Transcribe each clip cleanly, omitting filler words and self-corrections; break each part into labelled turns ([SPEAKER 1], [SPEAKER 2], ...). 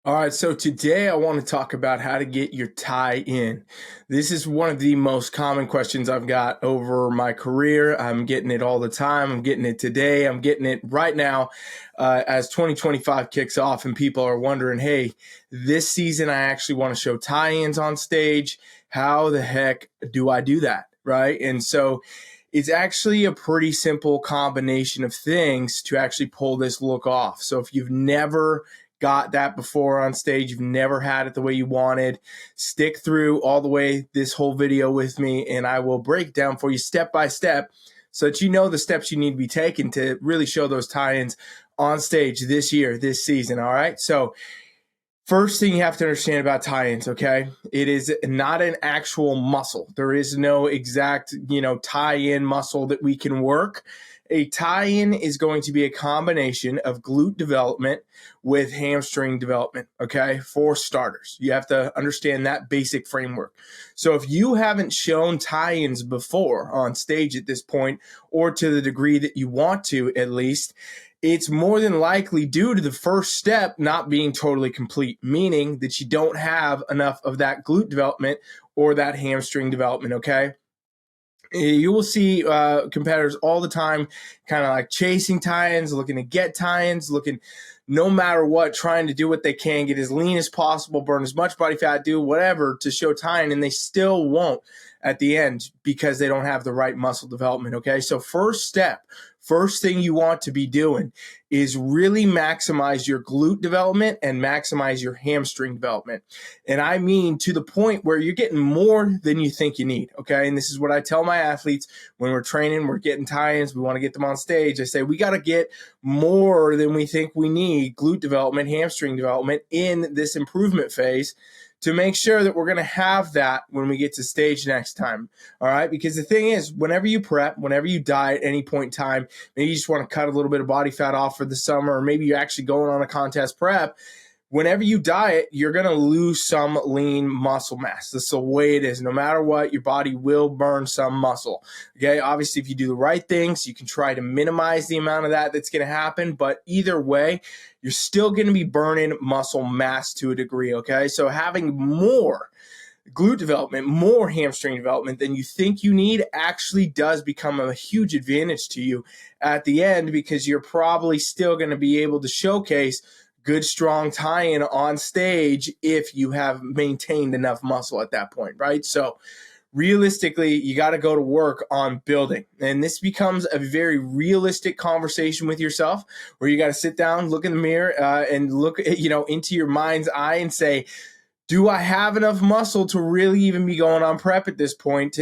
[SPEAKER 1] All right, so today I want to talk about how to get your tie in. This is one of the most common questions I've got over my career. I'm getting it all the time. I'm getting it today. I'm getting it right now as 2025 kicks off, and people are wondering, hey, this season I actually want to show tie ins on stage. How the heck do I do that? Right. And so it's actually a pretty simple combination of things to actually pull this look off. So if you've never got that before on stage, you've never had it the way you wanted, stick through all the way this whole video with me, and I will break down for you step by step so that you know the steps you need to be taking to really show those tie-ins on stage this year, this season. All right. So first thing you have to understand about tie-ins, okay? It is not an actual muscle. There is no exact, tie-in muscle that we can work. A tie-in is going to be a combination of glute development with hamstring development, okay? For starters, you have to understand that basic framework. So if you haven't shown tie-ins before on stage at this point, or to the degree that you want to at least, it's more than likely due to the first step not being totally complete, meaning that you don't have enough of that glute development or that hamstring development, okay? You will see competitors all the time kind of like chasing tie-ins, looking to get tie-ins, looking no matter what, trying to do what they can, get as lean as possible, burn as much body fat, do whatever to show tie-in, and they still won't at the end because they don't have the right muscle development, okay? So first thing you want to be doing is really maximize your glute development and maximize your hamstring development. And I mean to the point where you're getting more than you think you need, okay? And this is what I tell my athletes when we're training, we're getting tie-ins, we want to get them on stage. I say, we got to get more than we think we need glute development, hamstring development in this improvement phase to make sure that we're going to have that when we get to stage next time, all right? Because the thing is, whenever you prep, whenever you diet at any point in time, maybe you just want to cut a little bit of body fat off for the summer, or maybe you're actually going on a contest prep, whenever you diet, you're going to lose some lean muscle mass. That's the way it is. No matter what, your body will burn some muscle. Okay. Obviously, if you do the right things, you can try to minimize the amount of that that's going to happen. But either way, you're still going to be burning muscle mass to a degree. Okay. So having more glute development, more hamstring development than you think you need actually does become a huge advantage to you at the end, because you're probably still going to be able to showcase good, strong tie-in on stage if you have maintained enough muscle at that point, right? So realistically, you got to go to work on building. And this becomes a very realistic conversation with yourself where you got to sit down, look in the mirror, and look into your mind's eye and say, do I have enough muscle to really even be going on prep at this point?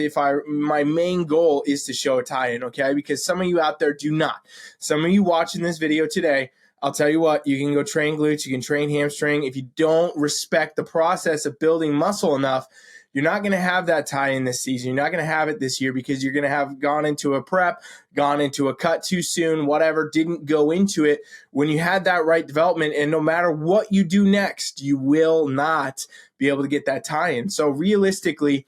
[SPEAKER 1] My main goal is to show a tie-in, okay? Because some of you out there do not. Some of you watching this video today, I'll tell you what, you can go train glutes, you can train hamstring. If you don't respect the process of building muscle enough, you're not going to have that tie-in this season. You're not going to have it this year because you're going to have gone into a prep, gone into a cut too soon, whatever, didn't go into it when you had that right development. And no matter what you do next, you will not be able to get that tie-in. So realistically,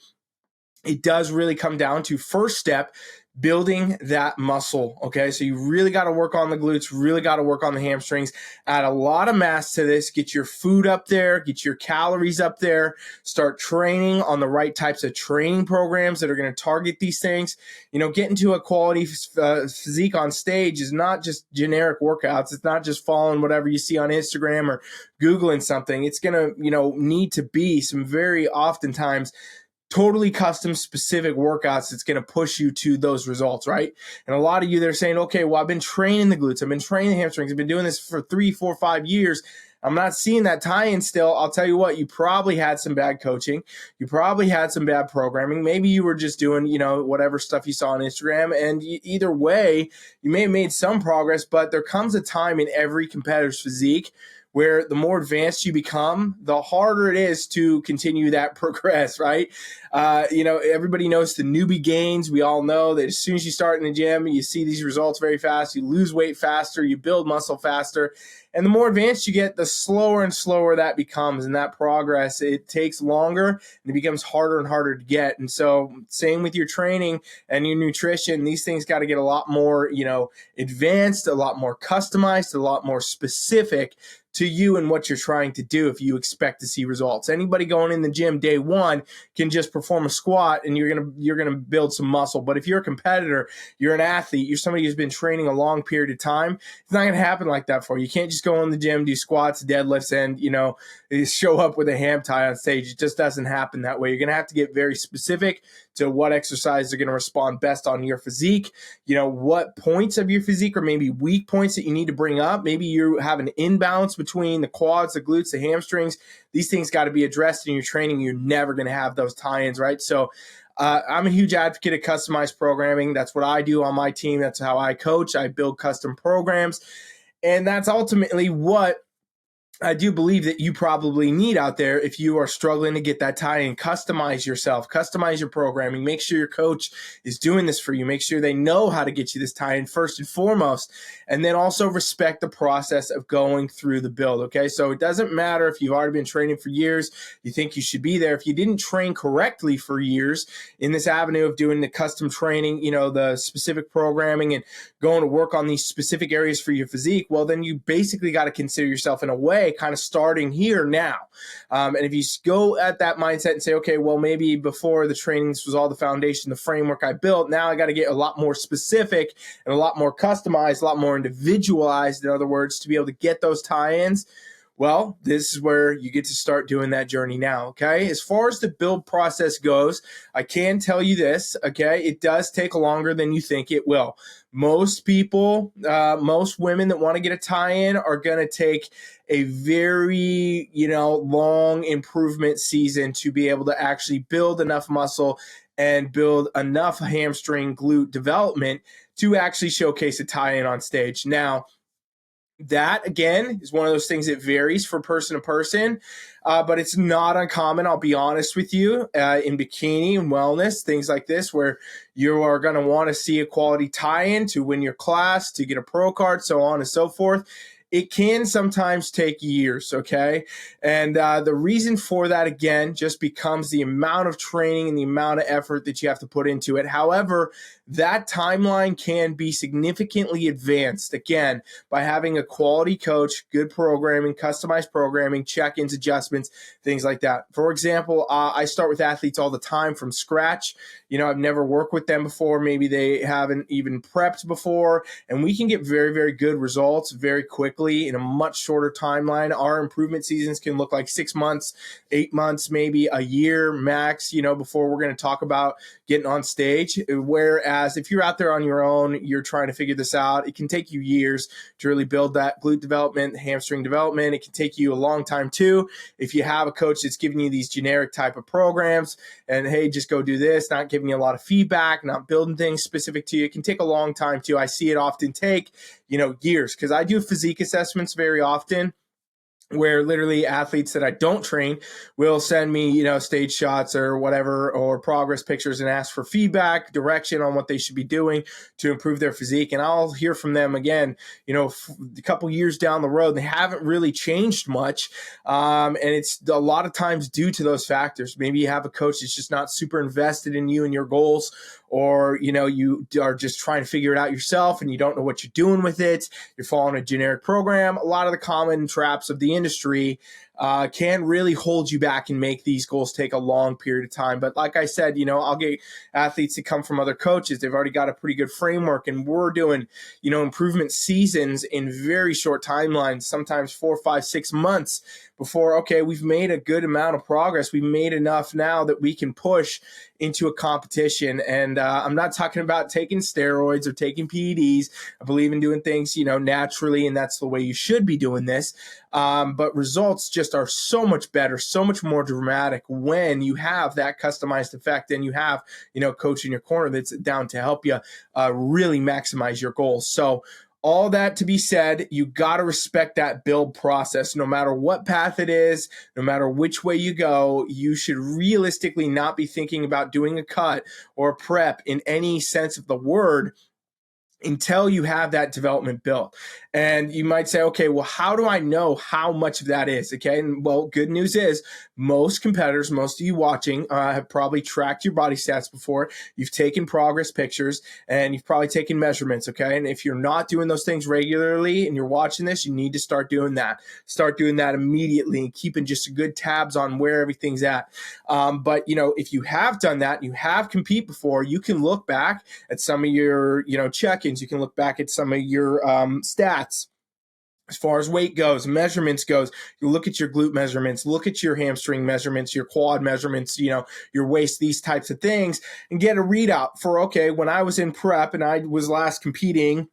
[SPEAKER 1] it does really come down to first step, building that muscle, okay? So you really got to work on the glutes, really got to work on the hamstrings, add a lot of mass to this, get your food up there, get your calories up there, start training on the right types of training programs that are going to target these things. Getting to a quality physique on stage is not just generic workouts. It's not just following whatever you see on Instagram or Googling something. It's going to, need to be some very oftentimes totally custom specific workouts that's going to push you to those results, right? And a lot of you, they're saying, okay, well, I've been training the glutes, I've been training the hamstrings, I've been doing this for 3, 4, 5 years. I'm not seeing that tie-in still. I'll tell you what, you probably had some bad coaching. You probably had some bad programming. Maybe you were just doing, whatever stuff you saw on Instagram. And either way, you may have made some progress, but there comes a time in every competitor's physique where the more advanced you become, the harder it is to continue that progress, right? Everybody knows the newbie gains. We all know that as soon as you start in the gym, you see these results very fast. You lose weight faster, you build muscle faster. And the more advanced you get, the slower and slower that becomes. And that progress, it takes longer and it becomes harder and harder to get. And so same with your training and your nutrition, these things got to get a lot more, advanced, a lot more customized, a lot more specific to you and what you're trying to do if you expect to see results. Anybody going in the gym day one can just perform a squat and you're gonna build some muscle. But if you're a competitor, you're an athlete, you're somebody who's been training a long period of time, it's not gonna happen like that for you. You can't just go in the gym, do squats, deadlifts, and show up with a ham tie on stage. It just doesn't happen that way. You're gonna have to get very specific to what exercises are going to respond best on your physique, what points of your physique or maybe weak points that you need to bring up. Maybe you have an imbalance between the quads, the glutes, the hamstrings. These things got to be addressed in your training. You're never going to have those tie-ins, right? So I'm a huge advocate of customized programming. That's what I do on my team. That's how I coach. I build custom programs. And that's ultimately what I do believe that you probably need out there if you are struggling to get that tie-in. Customize yourself, customize your programming. Make sure your coach is doing this for you. Make sure they know how to get you this tie-in first and foremost. And then also respect the process of going through the build, okay? So it doesn't matter if you've already been training for years, you think you should be there. If you didn't train correctly for years in this avenue of doing the custom training, the specific programming and going to work on these specific areas for your physique, well, then you basically got to consider yourself in a way kind of starting here now. And if you go at that mindset and say, okay, well, maybe before the training, this was all the foundation, the framework I built. Now I got to get a lot more specific and a lot more customized, a lot more individualized, in other words, to be able to get those tie-ins. Well, this is where you get to start doing that journey now, okay? As far as the build process goes, I can tell you this, okay? It does take longer than you think it will. Most people, most women that want to get a tie-in are going to take a very, long improvement season to be able to actually build enough muscle and build enough hamstring glute development to actually showcase a tie-in on stage. Now, that, again, is one of those things that varies from person to person, but it's not uncommon, I'll be honest with you, in bikini and wellness, things like this, where you are going to want to see a quality tie-in to win your class, to get a pro card, so on and so forth. It can sometimes take years, okay? And the reason for that, again, just becomes the amount of training and the amount of effort that you have to put into it. However, that timeline can be significantly advanced, again, by having a quality coach, good programming, customized programming, check-ins, adjustments, things like that. For example, I start with athletes all the time from scratch. I've never worked with them before. Maybe they haven't even prepped before, and we can get very, very good results very quickly in a much shorter timeline. Our improvement seasons can look like 6 months, 8 months, maybe a year max, before we're going to talk about getting on stage. Whereas if you're out there on your own, you're trying to figure this out, it can take you years to really build that glute development, hamstring development. It can take you a long time too. If you have a coach that's giving you these generic type of programs and, hey, just go do this, not giving you a lot of feedback, not building things specific to you, it can take a long time too. I see it often take, years, because I do physique assessments very often, where literally athletes that I don't train will send me, stage shots or whatever, or progress pictures, and ask for feedback, direction on what they should be doing to improve their physique. And I'll hear from them again, a couple years down the road, they haven't really changed much. And it's a lot of times due to those factors. Maybe you have a coach that's just not super invested in you and your goals, or, you are just trying to figure it out yourself and you don't know what you're doing with it. You're following a generic program. A lot of the common traps of the industry can really hold you back and make these goals take a long period of time. But like I said, I'll get athletes that come from other coaches. They've already got a pretty good framework, and we're doing, improvement seasons in very short timelines, sometimes 4, 5, 6 months before, okay, we've made a good amount of progress. We've made enough now that we can push into a competition. And I'm not talking about taking steroids or taking PEDs. I believe in doing things, naturally, and that's the way you should be doing this. But results just are so much better, so much more dramatic when you have that customized effect and you have, coach in your corner that's down to help you really maximize your goals. So all that to be said, you got to respect that build process. No matter what path it is, no matter which way you go, you should realistically not be thinking about doing a cut or a prep in any sense of the word until you have that development built. And you might say, okay, well, how do I know how much of that is? Okay. And well, good news is most competitors, most of you watching, have probably tracked your body stats before. You've taken progress pictures and you've probably taken measurements. Okay. And if you're not doing those things regularly and you're watching this, you need to start doing that. Start doing that immediately and keeping just good tabs on where everything's at. But, if you have done that, you have compete before, you can look back at some of your, check-ins. You can look back at some of your stats as far as weight goes, measurements goes. You look at your glute measurements, look at your hamstring measurements, your quad measurements, your waist, these types of things, and get a readout for, okay, when I was in prep and I was last competing,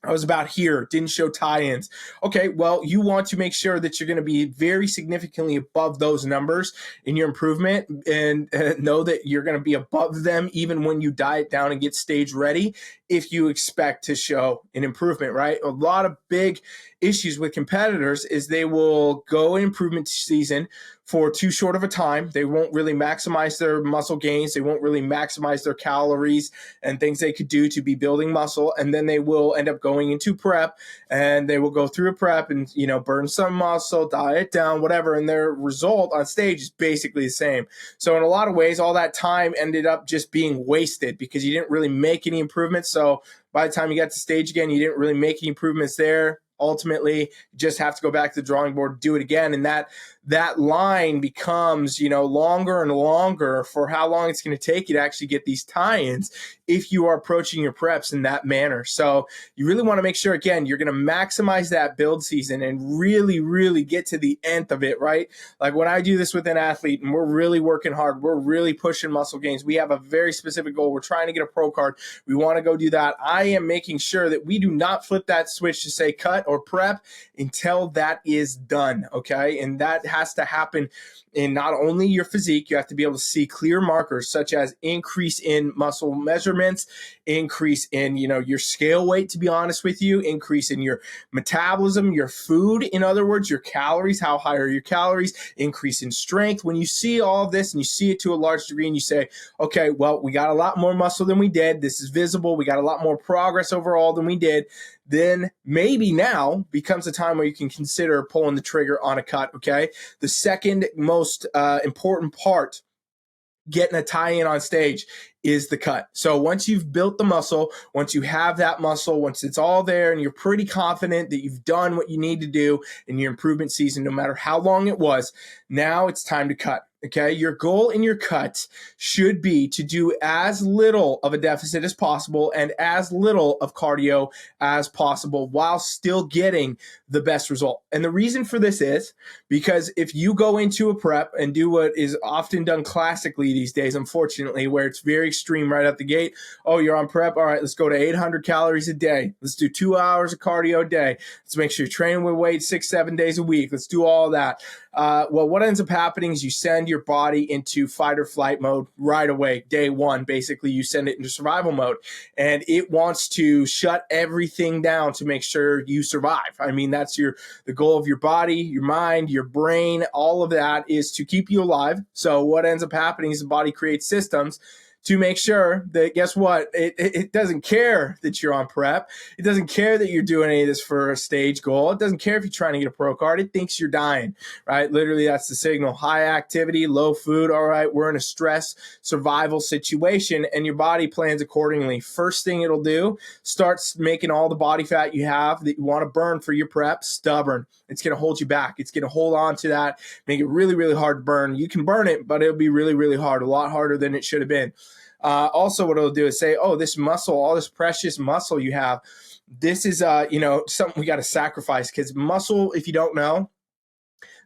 [SPEAKER 1] I was about here, didn't show tie-ins. Okay, well, you want to make sure that you're going to be very significantly above those numbers in your improvement, and know that you're going to be above them even when you diet down and get stage ready if you expect to show an improvement, right? A lot of big issues with competitors is they will go in improvement season for too short of a time. They won't really maximize their muscle gains. They won't really maximize their calories and things they could do to be building muscle. And then they will end up going into prep, and they will go through a prep and, burn some muscle, diet down, whatever. And their result on stage is basically the same. So in a lot of ways, all that time ended up just being wasted because you didn't really make any improvements. So by the time you got to stage again, you didn't really make any improvements there. Ultimately, you just have to go back to the drawing board, do it again. And that line becomes, longer and longer for how long it's going to take you to actually get these tie-ins if you are approaching your preps in that manner. So you really want to make sure, again, you're going to maximize that build season and really, really get to the nth of it, right? Like when I do this with an athlete and we're really working hard, we're really pushing muscle gains. We have a very specific goal. We're trying to get a pro card. We want to go do that. I am making sure that we do not flip that switch to say cut or prep until that is done, okay? And that has to happen in not only your physique, you have to be able to see clear markers such as increase in muscle measurements, increase in, your scale weight, to be honest with you, increase in your metabolism, your food, in other words, your calories, how high are your calories, increase in strength. When you see all of this and you see it to a large degree and you say, okay, well, we got a lot more muscle than we did. This is visible. We got a lot more progress overall than we did. Then maybe now becomes a time where you can consider pulling the trigger on a cut, okay? The second most important part, getting a tie-in on stage, is the cut. So once you've built the muscle, once you have that muscle, once it's all there and you're pretty confident that you've done what you need to do in your improvement season, no matter how long it was, now it's time to cut. Okay, your goal in your cut should be to do as little of a deficit as possible and as little of cardio as possible while still getting the best result. And the reason for this is because if you go into a prep and do what is often done classically these days, unfortunately, where it's very extreme right out the gate, oh, you're on prep, all right, let's go to 800 calories a day. Let's do 2 hours of cardio a day. Let's make sure you're training with weight 6-7 days a week. Let's do all that. Well, what ends up happening is you send your body into fight or flight mode right away. Day one, basically, you send it into survival mode, and it wants to shut everything down to make sure you survive. I mean, that's the goal of your body, your mind, your brain. All of that is to keep you alive. So what ends up happening is the body creates systems to make sure that, guess what, it doesn't care that you're on prep. It doesn't care that you're doing any of this for a stage goal. It doesn't care if you're trying to get a pro card. It thinks you're dying, right? Literally, that's the signal. High activity, low food. All right, we're in a stress survival situation, and your body plans accordingly. First thing it'll do, starts making all the body fat you have that you want to burn for your prep stubborn. It's going to hold you back. It's going to hold on to that, make it really, really hard to burn. You can burn it, but it'll be really, really hard, a lot harder than it should have been. Also, what it'll do is say, oh, this muscle, all this precious muscle you have, this is, something we got to sacrifice, because muscle, if you don't know,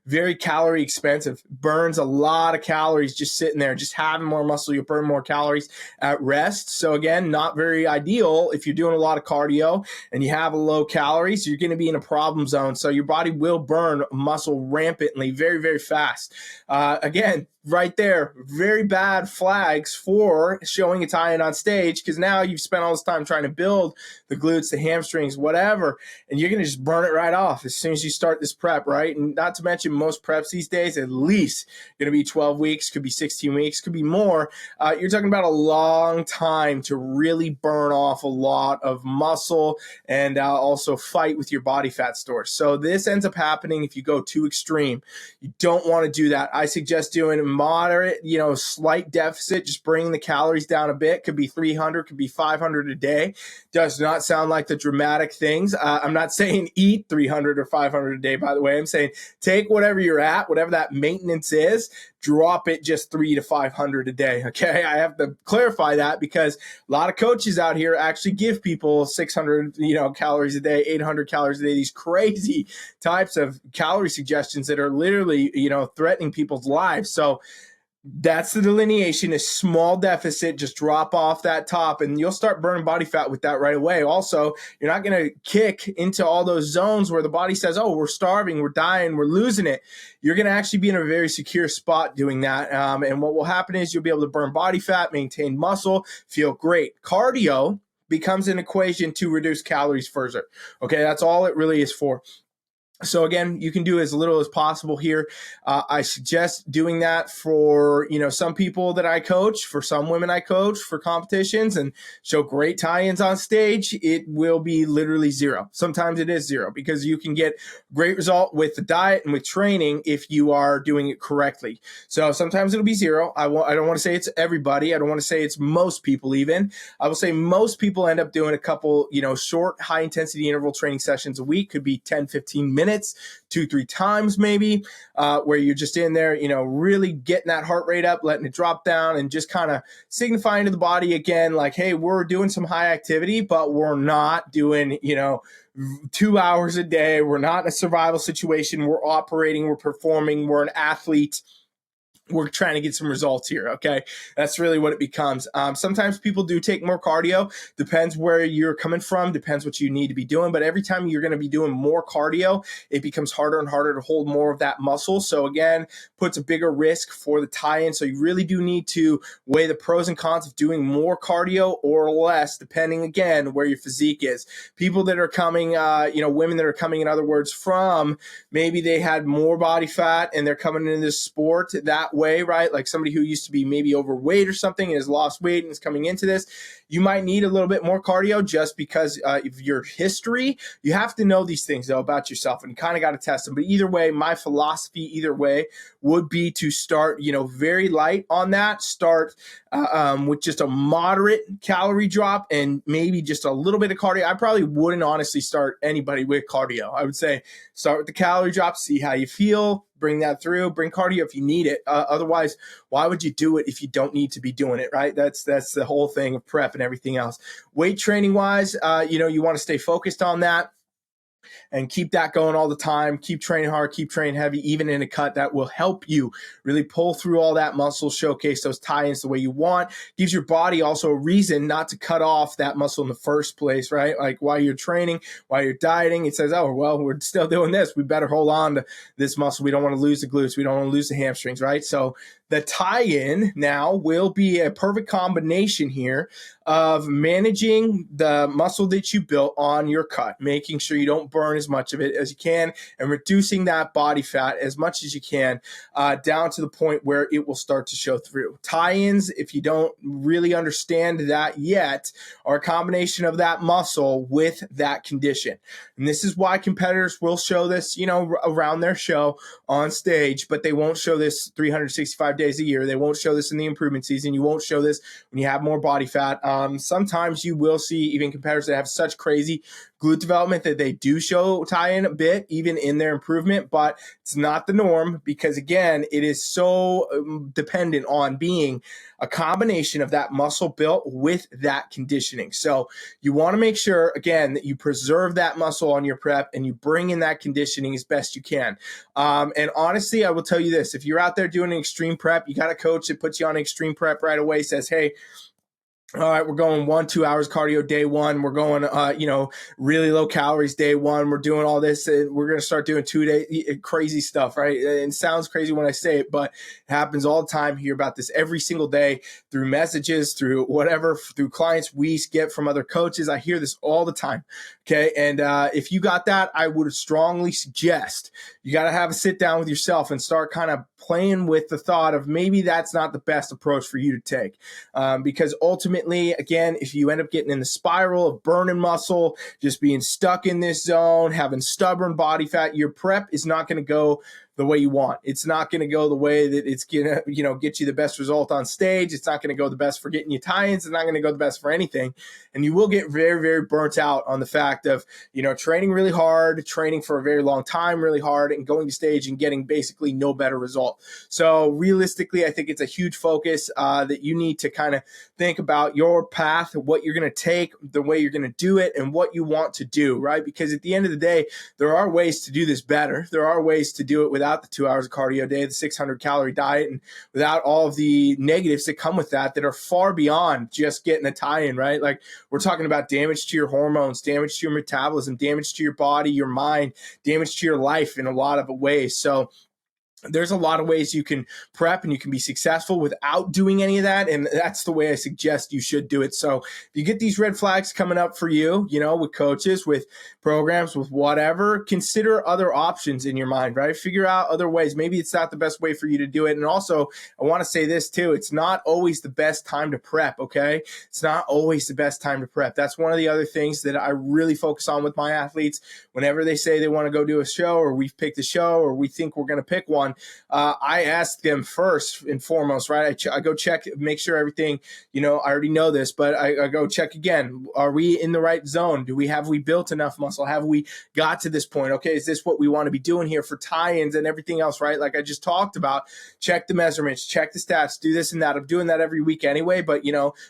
[SPEAKER 1] very calorie expensive, burns a lot of calories just sitting there. Just having more muscle, you'll burn more calories at rest. So again, not very ideal if you're doing a lot of cardio and you have a low calories, you're going to be in a problem zone. So your body will burn muscle rampantly, very, very fast. Again, right there, very bad flags for showing a tie-in on stage, because now you've spent all this time trying to build the glutes, the hamstrings, whatever, and you're going to just burn it right off as soon as you start this prep, right? And not to mention, most preps these days, at least going to be 12 weeks, could be 16 weeks, could be more. You're talking about a long time to really burn off a lot of muscle and also fight with your body fat stores. So this ends up happening if you go too extreme. You don't want to do that. I suggest doing a moderate, slight deficit, just bringing the calories down a bit. Could be 300, could be 500 a day. Does not sound like the dramatic things. I'm not saying eat 300 or 500 a day, by the way. I'm saying take whatever you're at, whatever that maintenance is, drop it just 300 to 500 a day. Okay. I have to clarify that because a lot of coaches out here actually give people 600, calories a day, 800 calories a day, these crazy types of calorie suggestions that are literally, threatening people's lives. So that's the delineation, a small deficit, just drop off that top and you'll start burning body fat with that right away. Also, you're not going to kick into all those zones where the body says, oh, we're starving, we're dying, we're losing it. You're going to actually be in a very secure spot doing that. And what will happen is you'll be able to burn body fat, maintain muscle, feel great. Cardio becomes an equation to reduce calories further. Okay, that's all it really is for. So again, you can do as little as possible here. I suggest doing that for, some people that I coach, for some women I coach for competitions and show great tie-ins on stage. It will be literally zero. Sometimes it is zero because you can get great result with the diet and with training if you are doing it correctly. So sometimes it'll be zero. I don't want to say it's everybody. I don't want to say it's most people even. I will say most people end up doing a couple, short, high intensity interval training sessions a week. Could be 10, 15 minutes. 2-3 times maybe, where you're just in there, really getting that heart rate up, letting it drop down and just kind of signifying to the body again, like, hey, we're doing some high activity, but we're not doing, 2 hours a day. We're not in a survival situation. We're operating, we're performing, we're an athlete. We're trying to get some results here, okay? That's really what it becomes. Sometimes people do take more cardio. Depends where you're coming from, depends what you need to be doing. But every time you're going to be doing more cardio, it becomes harder and harder to hold more of that muscle. So again, puts a bigger risk for the tie-in. So you really do need to weigh the pros and cons of doing more cardio or less, depending, again, where your physique is. People that are coming, women that are coming, in other words, from maybe they had more body fat and they're coming into this sport that way, right? Like somebody who used to be maybe overweight or something and has lost weight and is coming into this, you might need a little bit more cardio just because of your history. You have to know these things though about yourself and kind of got to test them. But either way, my philosophy either way would be to start, very light on that. Start with just a moderate calorie drop and maybe just a little bit of cardio. I probably wouldn't honestly start anybody with cardio. I would say start with the calorie drop, see how you feel. Bring that through, bring cardio if you need it. Otherwise, why would you do it if you don't need to be doing it, right? That's the whole thing of prep and everything else. Weight training wise, you want to stay focused on that and keep that going all the time. Keep training hard, keep training heavy, even in a cut. That will help you really pull through all that muscle, showcase those tie-ins the way you want. Gives your body also a reason not to cut off that muscle in the first place, right? Like while you're training, while you're dieting, it says, oh, well, we're still doing this. We better hold on to this muscle. We don't want to lose the glutes. We don't want to lose the hamstrings, right? So the tie-in now will be a perfect combination here of managing the muscle that you built on your cut, making sure you don't burn as much of it as you can, and reducing that body fat as much as you can down to the point where it will start to show through. Tie-ins, if you don't really understand that yet, are a combination of that muscle with that condition. And this is why competitors will show this, around their show on stage, but they won't show this 365 days a year. They won't show this in the improvement season. You won't show this when you have more body fat. Sometimes you will see even competitors that have such crazy glute development that they do show tie-in a bit, even in their improvement, but it's not the norm because, again, it is so dependent on being a combination of that muscle built with that conditioning. So you want to make sure, again, that you preserve that muscle on your prep and you bring in that conditioning as best you can. And honestly, I will tell you this, if you're out there doing an extreme prep, you got a coach that puts you on extreme prep right away, says, hey, All right, we're going 1-2 hours cardio day one. We're going, really low calories day one. We're doing all this, and we're going to start doing 2 day crazy stuff, right? And it sounds crazy when I say it, but it happens all the time. Hear about this every single day through messages, through whatever, through clients we get from other coaches. I hear this all the time. Okay, and if you got that, I would strongly suggest you got to have a sit down with yourself and start kind of playing with the thought of maybe that's not the best approach for you to take, because ultimately, again, if you end up getting in the spiral of burning muscle, just being stuck in this zone, having stubborn body fat, your prep is not going to go the way you want. It's not going to go the way that it's going to, get you the best result on stage. It's not going to go the best for getting you tie-ins. It's not going to go the best for anything. And you will get very, very burnt out on the fact of, training really hard, training for a very long time, really hard, and going to stage and getting basically no better result. So realistically, I think it's a huge focus that you need to kind of think about your path, what you're going to take, the way you're going to do it, and what you want to do, right? Because at the end of the day, there are ways to do this better. There are ways to do it without the 2 hours of cardio a day, the 600 calorie diet, and without all of the negatives that come with that are far beyond just getting a tie-in, right? Like, we're talking about damage to your hormones, damage to your metabolism, damage to your body, your mind, damage to your life in a lot of ways. So there's a lot of ways you can prep and you can be successful without doing any of that. And that's the way I suggest you should do it. So if you get these red flags coming up for you, with coaches, with programs, with whatever, consider other options in your mind, right? Figure out other ways. Maybe it's not the best way for you to do it. And also, I want to say this too. It's not always the best time to prep, okay? It's not always the best time to prep. That's one of the other things that I really focus on with my athletes. Whenever they say they want to go do a show, or we've picked a show, or we think we're going to pick one, I ask them first and foremost, right? I go check, make sure everything, I already know this, but I go check again. Are we in the right zone? Have we built enough muscle? Have we got to this point? Okay, is this what we want to be doing here for tie-ins and everything else, right? Like I just talked about, check the measurements, check the stats, do this and that. I'm doing that every week anyway, but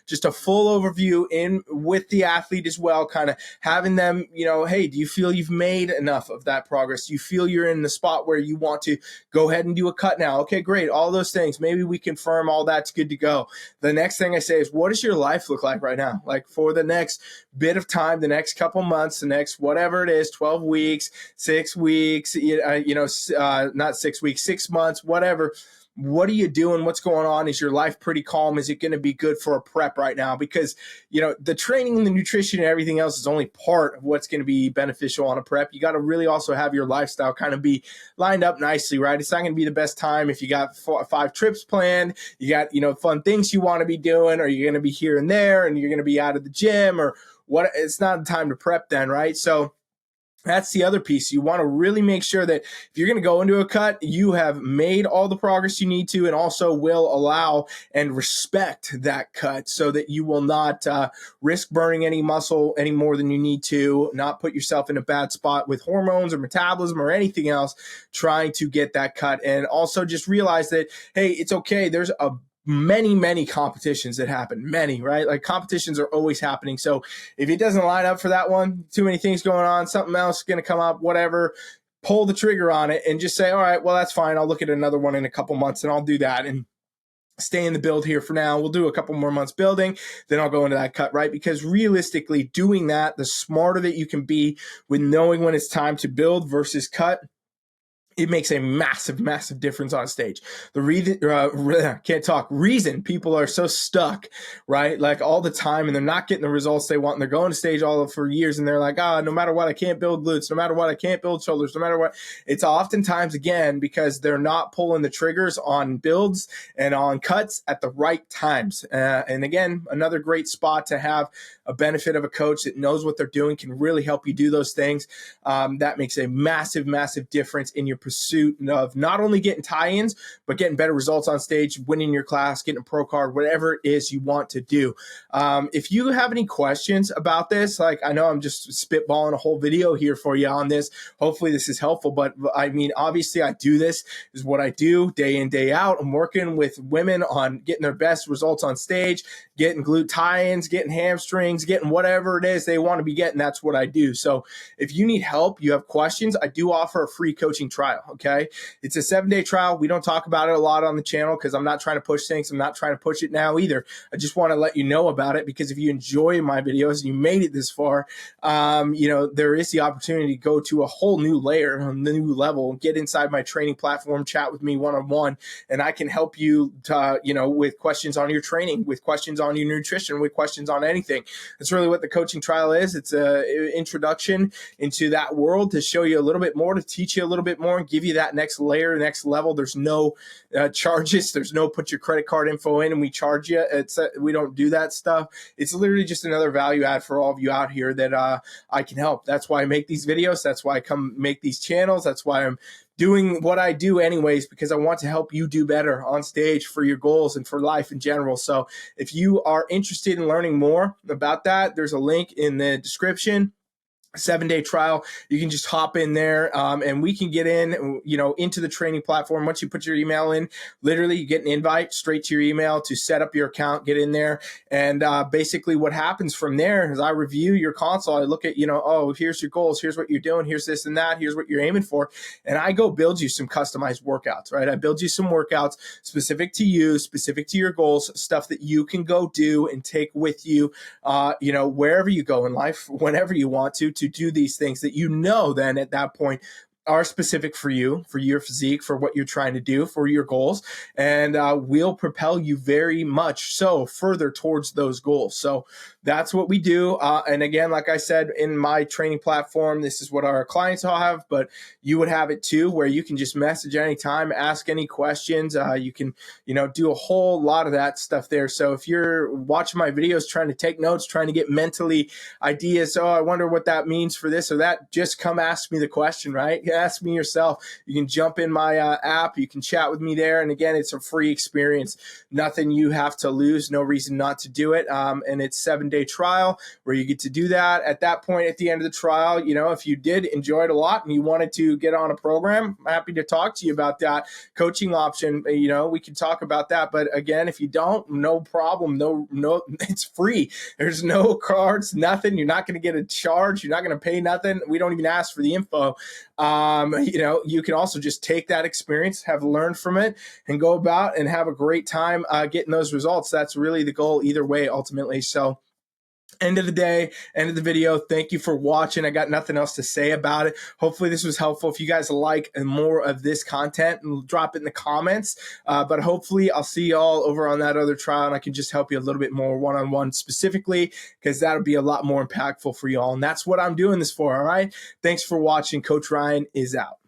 [SPEAKER 1] just a full overview in with the athlete as well, kind of having them, hey, do you feel you've made enough of that progress? Do you feel you're in the spot where you want to go ahead and do a cut now? Okay, great. All those things. Maybe we confirm all that's good to go. The next thing I say is, what does your life look like right now? Like for the next bit of time, the next couple months, the next whatever it is, 12 weeks, 6 weeks, not 6 weeks, 6 months, whatever. What are you doing? What's going on? Is your life pretty calm? Is it going to be good for a prep right now? Because, the training and the nutrition and everything else is only part of what's going to be beneficial on a prep. You got to really also have your lifestyle kind of be lined up nicely, right? It's not going to be the best time if you got 5 trips planned, you got, fun things you want to be doing, or you're going to be here and there, and you're going to be out of the gym or what. It's not the time to prep then, right? So that's the other piece. You want to really make sure that if you're going to go into a cut, you have made all the progress you need to, and also will allow and respect that cut so that you will not risk burning any muscle any more than you need to, not put yourself in a bad spot with hormones or metabolism or anything else trying to get that cut. And also just realize that, hey, it's okay. There's many competitions that happen, right? Like competitions are always happening. So if it doesn't line up for that one, too many things going on, something else is going to come up, whatever, pull the trigger on it and just say, all right, well, that's fine. I'll look at another one in a couple months and I'll do that and stay in the build here for now. We'll do a couple more months building, then I'll go into that cut, right? Because realistically, doing that, the smarter that you can be with knowing when it's time to build versus cut, it makes a massive difference on stage. The reason people are so stuck, right? Like all the time, and they're not getting the results they want, and they're going to stage for years, and they're like, no matter what, I can't build glutes. No matter what, I can't build shoulders. No matter what, it's oftentimes, again, because they're not pulling the triggers on builds and on cuts at the right times. And again, another great spot to have a benefit of a coach that knows what they're doing, can really help you do those things. That makes a massive difference in your pursuit of not only getting tie-ins, but getting better results on stage, winning your class, getting a pro card, whatever it is you want to do. If you have any questions about this, like I know I'm just spitballing a whole video here for you on this. Hopefully this is helpful, but I mean, obviously I do this is what I do day in, day out. I'm working with women on getting their best results on stage, getting glute tie-ins, getting hamstrings, getting whatever it is they want to be getting. That's what I do. So if you need help, you have questions, I do offer a free coaching trial. trial, okay? It's a 7-day trial. We don't talk about it a lot on the channel because I'm not trying to push things. I'm not trying to push it now either. I just want to let you know about it because if you enjoy my videos and you made it this far, there is the opportunity to go to a whole new layer, a new level, get inside my training platform, chat with me one-on-one, and I can help you, with questions on your training, with questions on your nutrition, with questions on anything. That's really what the coaching trial is. It's an introduction into that world to show you a little bit more, to teach you a little bit more, and give you that next layer, next level. There's no charges. There's no put your credit card info in and we charge you. We don't do that stuff. It's literally just another value add for all of you out here that I can help. That's why I make these videos. That's why I come make these channels. That's why I'm doing what I do anyways, because I want to help you do better on stage for your goals and for life in general. So if you are interested in learning more about that, there's a link in the description. 7-day trial. You can just hop in there and we can get in, into the training platform. Once you put your email in, literally you get an invite straight to your email to set up your account, get in there. And basically what happens from there is I review your console. I look at, here's your goals. Here's what you're doing. Here's this and that. Here's what you're aiming for. And I go build you some customized workouts, right? I build you some workouts specific to you, specific to your goals, stuff that you can go do and take with you, wherever you go in life, whenever you want to do these things that then at that point are specific for you, for your physique, for what you're trying to do, for your goals, and will propel you very much so further towards those goals. So that's what we do. And again, like I said, in my training platform, this is what our clients all have, but you would have it too, where you can just message anytime, ask any questions. You can, do a whole lot of that stuff there. So if you're watching my videos, trying to take notes, trying to get mentally ideas, I wonder what that means for this or that, just come ask me the question, right? Ask me yourself. You can jump in my app. You can chat with me there. And again, it's a free experience. Nothing you have to lose. No reason not to do it. And it's 7-day trial where you get to do that. At that point, at the end of the trial, if you did enjoy it a lot and you wanted to get on a program, I'm happy to talk to you about that coaching option. We can talk about that. But again, if you don't, no problem. No, it's free. There's no cards, nothing. You're not going to get a charge. You're not going to pay nothing. We don't even ask for the info. You can also just take that experience, have learned from it, and go about and have a great time getting those results. That's really the goal either way, ultimately. So end of the day, end of the video. Thank you for watching. I got nothing else to say about it. Hopefully this was helpful. If you guys like more of this content, drop it in the comments. But hopefully I'll see y'all over on that other trial and I can just help you a little bit more one-on-one specifically, because that'll be a lot more impactful for y'all. And that's what I'm doing this for. All right. Thanks for watching. Coach Ryan is out.